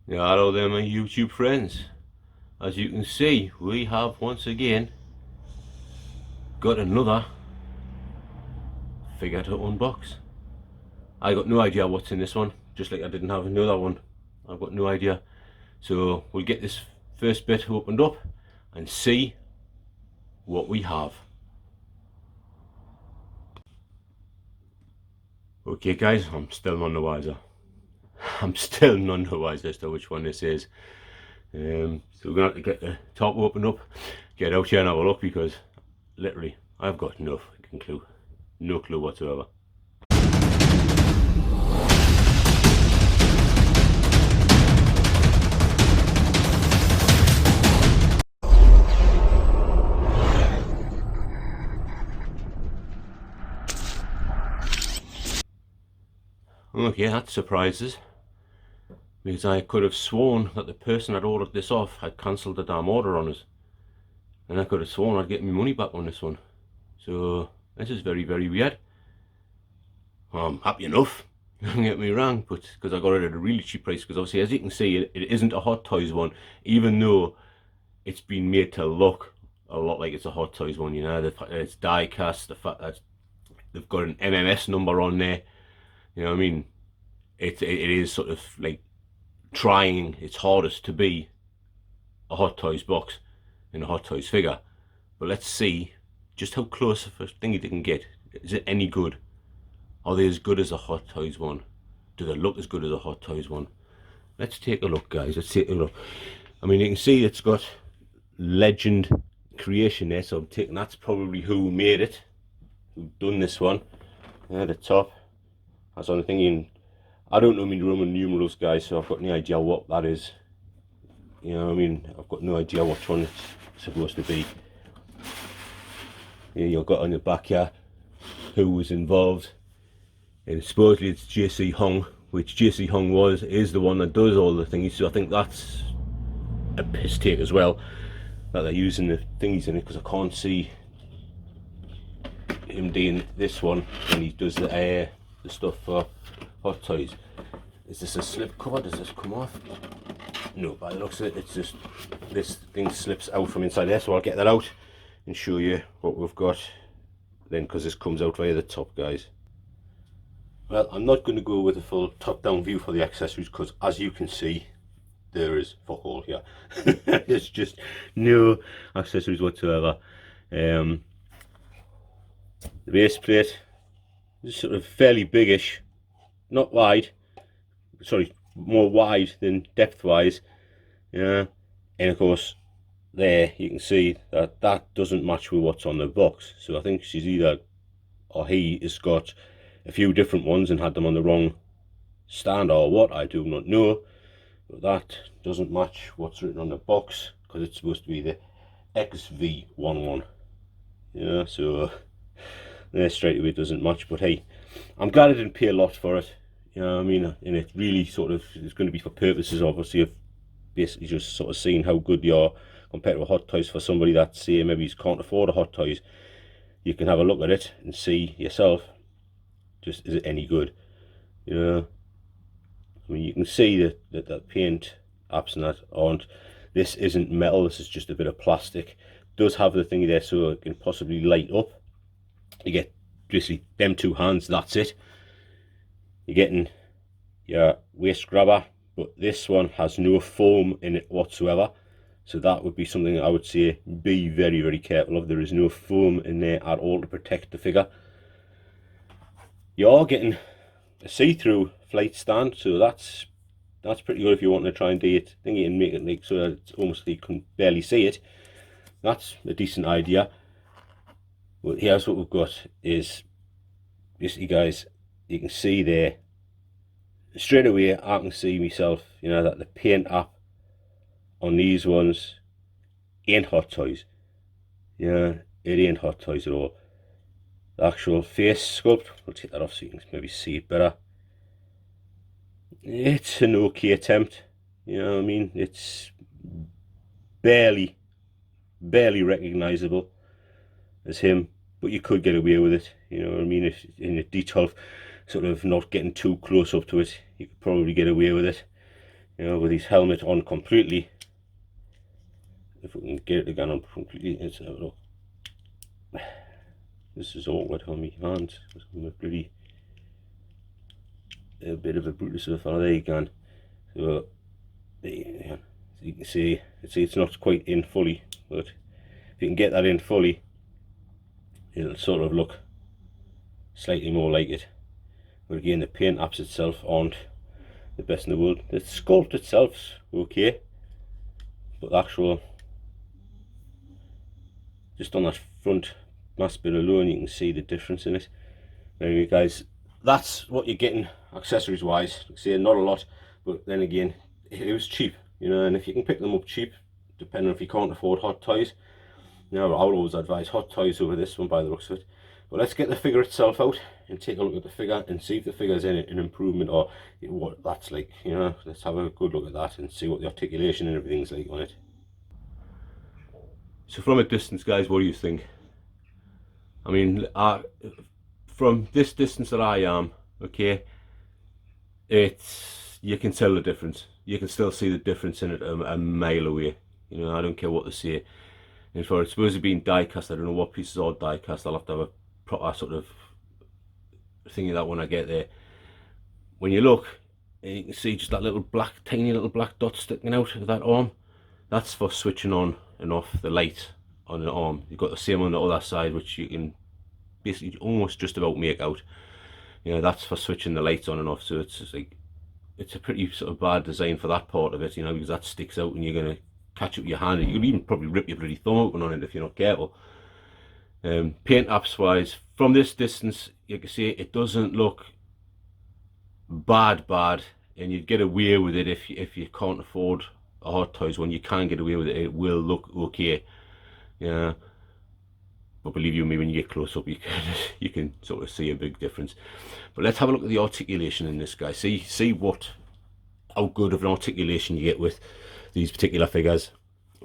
Yeah, hello there my YouTube friends. As you can see, we have once again got another figure to unbox. I got no idea what's in this one, just like I didn't have another one. I've got no idea. So we'll get this first bit opened up and see what we have. Okay guys, I'm still none the wiser. I'm still none the wiser as to which one this is. So we're gonna have to get the top opened up, get out here and have a look, because literally I've got no fucking clue. No clue whatsoever. Okay, that surprises, because I could have sworn that the person that ordered this off had cancelled the damn order on us, and I could have sworn I'd get my money back on this one. So this is very, very weird. I'm happy enough, don't get me wrong, but because I got it at a really cheap price, because obviously, as you can see, it isn't a Hot Toys one, even though it's been made to look a lot like it's a Hot Toys one, you know, the fact that it's die cast, the fact that they've got an MMS number on there, you know what I mean? It is sort of like trying its hardest to be a Hot Toys box and a Hot Toys figure. But let's see just how close of a thingy they can get. Is it any good? Are they as good as a Hot Toys one? Do they look as good as a Hot Toys one? Let's take a look, guys. Let's take a look. I mean, you can see it's got Legend creation there, so I'm taking that's probably who made it, who done this one. Yeah, the top. That's the only thing. I don't know my Roman numerals, guys, so I've got no idea what that is. You know what I mean? I've got no idea which one it's supposed to be. Yeah, you've got on the back here who was involved, and supposedly it's JC Hung, which JC Hung is the one that does all the thingies, so I think that's a piss take as well, that they're using the thingies in it, because I can't see him doing this one when he does the stuff for Hot Toys. Is this a slip cover? Does this come off? No, by the looks of it, it's just this thing slips out from inside there, so I'll get that out and show you what we've got then, because this comes out via the top, guys. Well, I'm not going to go with a full top-down view for the accessories, because as you can see, there is fuck all here. There's just no accessories whatsoever. The base plate is sort of fairly biggish, not wide, sorry, more wide than depth wise, yeah. And of course there you can see that that doesn't match with what's on the box, so I think she's either, or he has got a few different ones and had them on the wrong stand or what, I do not know, but that doesn't match what's written on the box, because it's supposed to be the XV11, yeah. So there straight away doesn't match, but hey, I'm glad I didn't pay a lot for it, you know what I mean, and it really sort of is going to be for purposes obviously of basically just sort of seeing how good you are compared to a Hot Toys. For somebody that say maybe can't afford a Hot Toys, you can have a look at it and see yourself, just is it any good, you know. I mean, you can see that paint apps and that aren't, this isn't metal, this is just a bit of plastic. It does have the thing there so it can possibly light up. You get basically them two hands, that's it. You're getting your waist grabber, but this one has no foam in it whatsoever, so that would be something I would say be very, very careful of. There is no foam in there at all to protect the figure. You are getting a see-through flight stand, so that's pretty good if you want to try and do it thingy and make it like so that it's almost like you can barely see it. That's a decent idea. But here's what we've got is basically, guys, you can see there straight away, I can see myself, you know, that the paint app on these ones ain't Hot Toys. Yeah, it ain't Hot Toys at all. The actual face sculpt, we'll take that off so you can maybe see it better. It's an okay attempt, you know what I mean. It's barely recognizable as him, but you could get away with it, you know what I mean. If in a detail sort of not getting too close up to it, you could probably get away with it. you know, with his helmet on completely. If we can get it again on completely, let's have a look. This is awkward on my hands. I'm a bloody a bit of a Brutus of a fellow. There you can. So there you can see it's not quite in fully, but if you can get that in fully, it'll sort of look slightly more like it. But again, the paint apps itself aren't the best in the world. The sculpt itself's okay, but the actual, just on that front mass bit alone, you can see the difference in it. Anyway guys, that's what you're getting accessories wise. Like I say, not a lot, but then again, it was cheap, you know, and if you can pick them up cheap, depending on if you can't afford hot toys, you know, I would always advise hot toys over this one by the looks of it. But let's get the figure itself out and take a look at the figure and see if the figure's in an improvement or what that's like, you know. Let's have a good look at that and see what the articulation and everything's like on it. So from a distance, guys, what do you think? I mean, from this distance that I am, okay, you can tell the difference. You can still see the difference in it a mile away. You know, I don't care what they say. And for it's supposed to be die-cast, I don't know what pieces are die-cast. I'll have to have a proper sort of thing of that when I get there. When you look, and you can see just that little black, tiny little black dot sticking out of that arm. That's for switching on and off the light on the arm. You've got the same on the other side, which you can basically almost just about make out. You know, that's for switching the lights on and off. So it's just like, it's a pretty sort of bad design for that part of it, you know, because that sticks out and you're going to catch it with your hand. You could even probably rip your bloody thumb open on it if you're not careful. Paint apps wise, from this distance, you can see it doesn't look bad, and you'd get away with it if you can't afford a Hot Toys one. You can get away with it. It will look okay, yeah. But believe you me, when you get close up, you can sort of see a big difference. But let's have a look at the articulation in this guy. See how good of an articulation you get with these particular figures.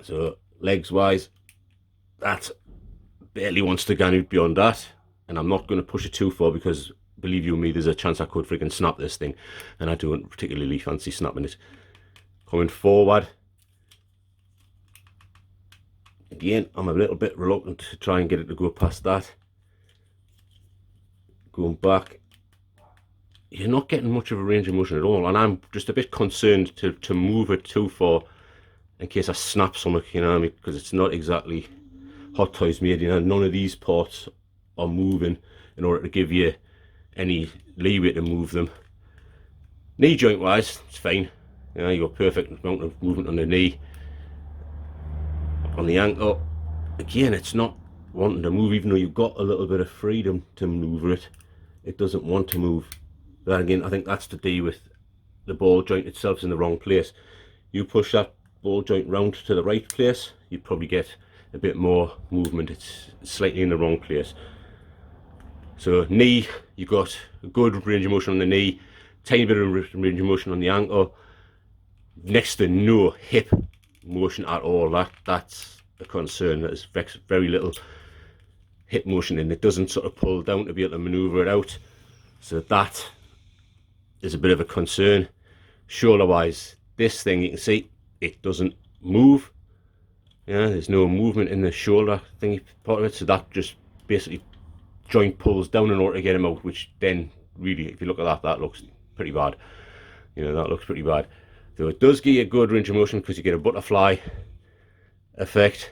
So legs wise, that barely wants to go out beyond that, and I'm not going to push it too far because believe you me, there's a chance I could freaking snap this thing, and I don't particularly fancy snapping it. Coming forward, again, I'm a little bit reluctant to try and get it to go past that. Going back, you're not getting much of a range of motion at all, and I'm just a bit concerned to move it too far in case I snap something, you know, because it's not exactly Hot Toys made, you know. None of these parts are moving in order to give you any leeway to move them. Knee joint wise, it's fine, you know, you've got perfect amount of movement on the knee. On the ankle, again, it's not wanting to move, even though you've got a little bit of freedom to maneuver it. It doesn't want to move. But again, I think that's to do with the ball joint itself is in the wrong place. You push that ball joint round to the right place, you probably get a bit more movement. It's slightly in the wrong place. So knee, you've got a good range of motion on the knee, tiny bit of range of motion on the ankle, next to no hip motion at all. That's a concern. There's very little hip motion, and it doesn't sort of pull down to be able to maneuver it out. So that is a bit of a concern. Shoulder wise, this thing, you can see it doesn't move. Yeah, there's no movement in the shoulder thingy part of it, so that just basically joint pulls down in order to get him out, which then really, if you look at that, that looks pretty bad. You know, that looks pretty bad. So it does give you a good range of motion because you get a butterfly effect.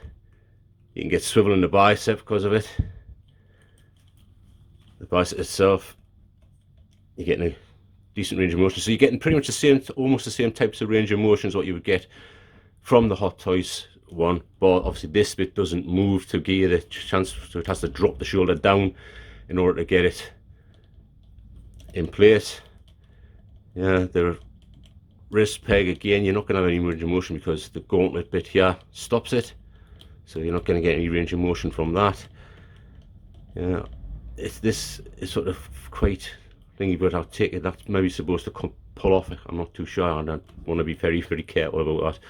You can get swivel in the bicep because of it. The bicep itself, you're getting a decent range of motion. So you're getting pretty much the same, almost the same types of range of motion as what you would get from the Hot Toys one. But obviously this bit doesn't move to give you the chance, so it has to drop the shoulder down in order to get it in place. Yeah, the wrist peg, again, you're not going to have any range of motion because the gauntlet bit here stops it, so you're not going to get any range of motion from that. Yeah, this is sort of quite thingy, but I'll take it that's maybe supposed to pull off. I'm not too sure, and I want to be very careful about that.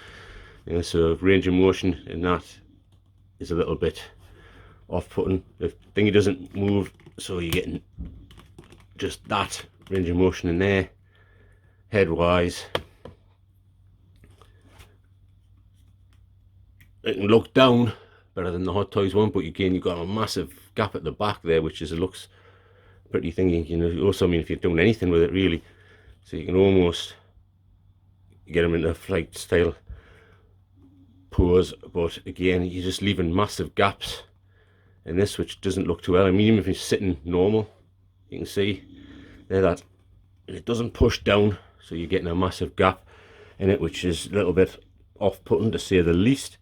Yeah, so range of motion in that is a little bit off-putting. The thingy doesn't move, so you're getting just that range of motion in there. Head wise, it can look down better than the Hot Toys one, but again, you've got a massive gap at the back there, which is, it looks pretty thingy, you know. Also, I mean, if you're doing anything with it really, so you can almost get them into flight style pose, but again, you're just leaving massive gaps in this, which doesn't look too well. I mean, even if you're sitting normal, you can see there that it doesn't push down, so you're getting a massive gap in it, which is a little bit off-putting to say the least.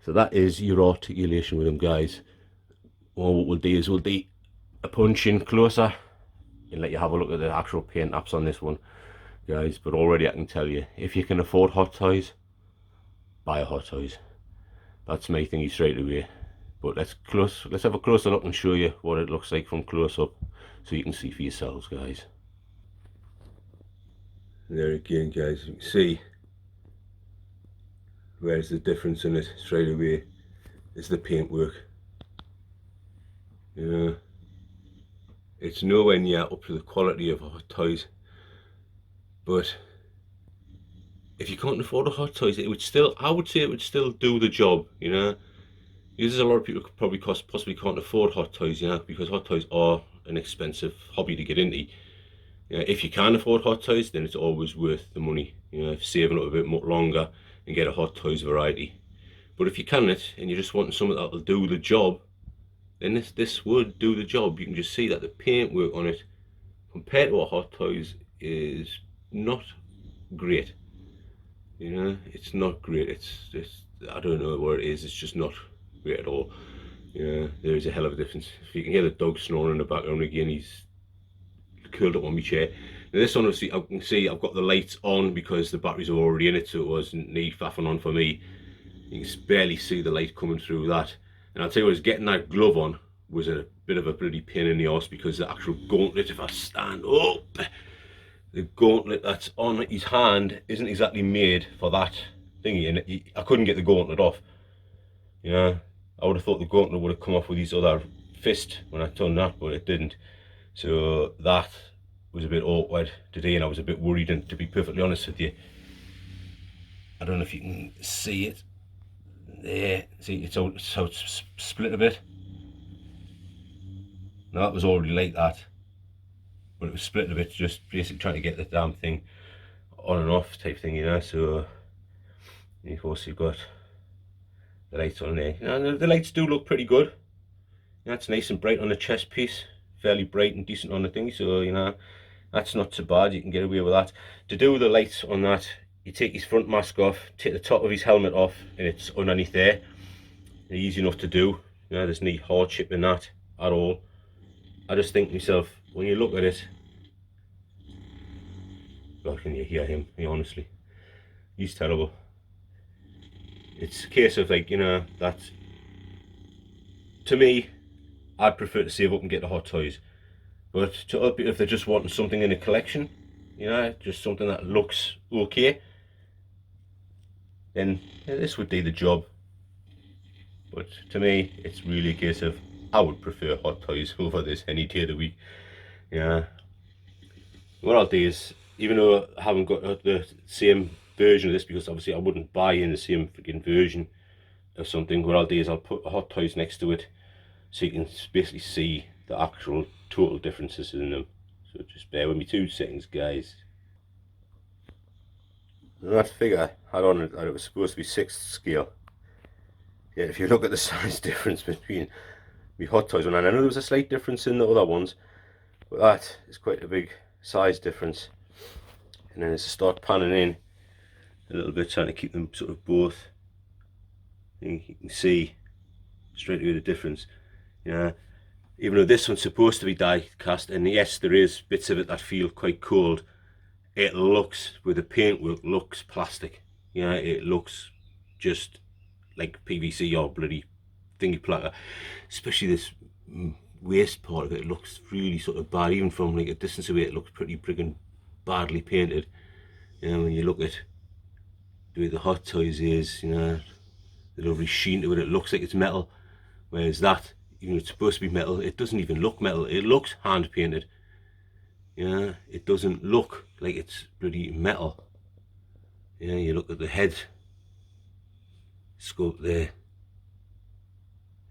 So that is your articulation with them, guys. Well, what we'll do is we'll do a punch in closer and let you have a look at the actual paint apps on this one, guys. But already I can tell you, if you can afford Hot Toys, buy a Hot Toys. That's my thingy straight away. But let's have a closer look and show you what it looks like from close up, so you can see for yourselves, guys. There again, guys, you can see where's the difference in it straight away is the paintwork. Yeah, it's nowhere near up to the quality of Hot Toys, but if you can't afford a Hot Toys, it would still, I would say it would still do the job, you know. There's a lot of people who probably possibly can't afford Hot Toys, you know, because Hot Toys are an expensive hobby to get into. You know, if you can afford Hot Toys, then it's always worth the money, you know, save a little bit more longer and get a Hot Toys variety. But if you can't, and you're just wanting something that'll do the job, then this would do the job. You can just see that the paintwork on it compared to a Hot Toys is not great. You know, it's not great. It's I don't know what it is. It's just not great at all. You know, there is a hell of a difference. If you can hear the dog snoring in the background again, he's curled up on my chair. Now this one, obviously, I can see I've got the lights on because the batteries are already in it, so it wasn't need faffing on for me. You can barely see the light coming through that. And I'll tell you what, getting that glove on was a bit of a bloody pain in the arse, because the actual gauntlet, if I stand up, the gauntlet that's on his hand isn't exactly made for that thingy, and I couldn't get the gauntlet off. You know, I would have thought the gauntlet would have come off with his other fist when I done that, but it didn't. So that was a bit awkward today, and I was a bit worried. And to be perfectly honest with you, I don't know if you can see it there. See, it's split a bit. Now that was already like that, but it was split a bit, just basically trying to get the damn thing on and off type thing, you know. So of course you've got the lights on there. You know, the lights do look pretty good. You know, it's nice and bright on the chest piece, fairly bright and decent on the thing, so you know, that's not so bad. You can get away with that. To do the lights on that, you take his front mask off, take the top of his helmet off, and it's underneath there. They're easy enough to do. You know, there's no hardship in that at all. I just think to myself, when you look at it, God, can you hear him? Honestly, he's terrible. It's a case of, like, you know, that to me, I'd prefer to save up and get the Hot Toys. But to other people, if they're just wanting something in a collection, you know, just something that looks okay, then yeah, this would do the job. But to me, it's really a case of, I would prefer Hot Toys over this any day of the week. Yeah. What I'll do is, even though I haven't got the same version of this, because obviously I wouldn't buy in the same freaking version of something, what I'll do is I'll put Hot Toys next to it, so you can basically see the actual total differences in them. So just bear with me 2 seconds, guys. And that figure had on it that it was supposed to be 6th scale. Yeah, if you look at the size difference between the Hot Toys one, and I know there was a slight difference in the other ones, but that is quite a big size difference. And then as I start panning in a little bit, trying to keep them sort of both, you can see straight away the difference. You know, even though this one's supposed to be die cast, and yes, there is bits of it that feel quite cold, it looks, with the paintwork, looks plastic. You know, it looks just like PVC or bloody thingy platter. Especially this waist part of it looks really sort of bad. Even from like a distance away, it looks pretty friggin' badly painted. You know, when you look at the way the Hot Toys is, you know, the lovely sheen to it, it looks like it's metal. Whereas that, even though it's supposed to be metal, it doesn't even look metal. It looks hand painted. You know, it doesn't look like it's bloody metal. You know, you look at the head, sculpt there.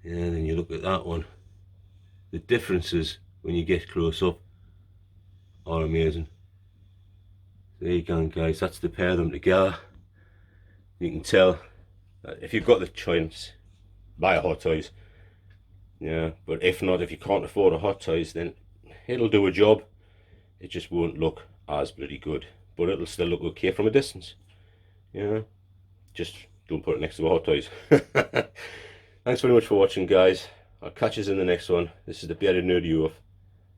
And then you look at that one. The differences when you get close up are amazing. There you go, guys, that's the pair of them together. You can tell that if you've got the chance, buy a Hot Toys. Yeah, but if not, if you can't afford a Hot Toys, then it'll do a job. It just won't look as bloody good, but it'll still look okay from a distance. Yeah, just don't put it next to a Hot Toys. Thanks very much for watching, guys. I'll catch you in the next one. This is the Bearded Nerdy Oaf,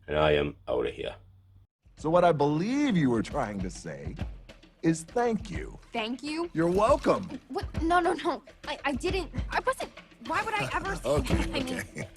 and I am out of here. So what I believe you were trying to say is thank you. Thank you? You're welcome. What? No. I didn't. I wasn't. Why would I ever say that? I mean, Okay.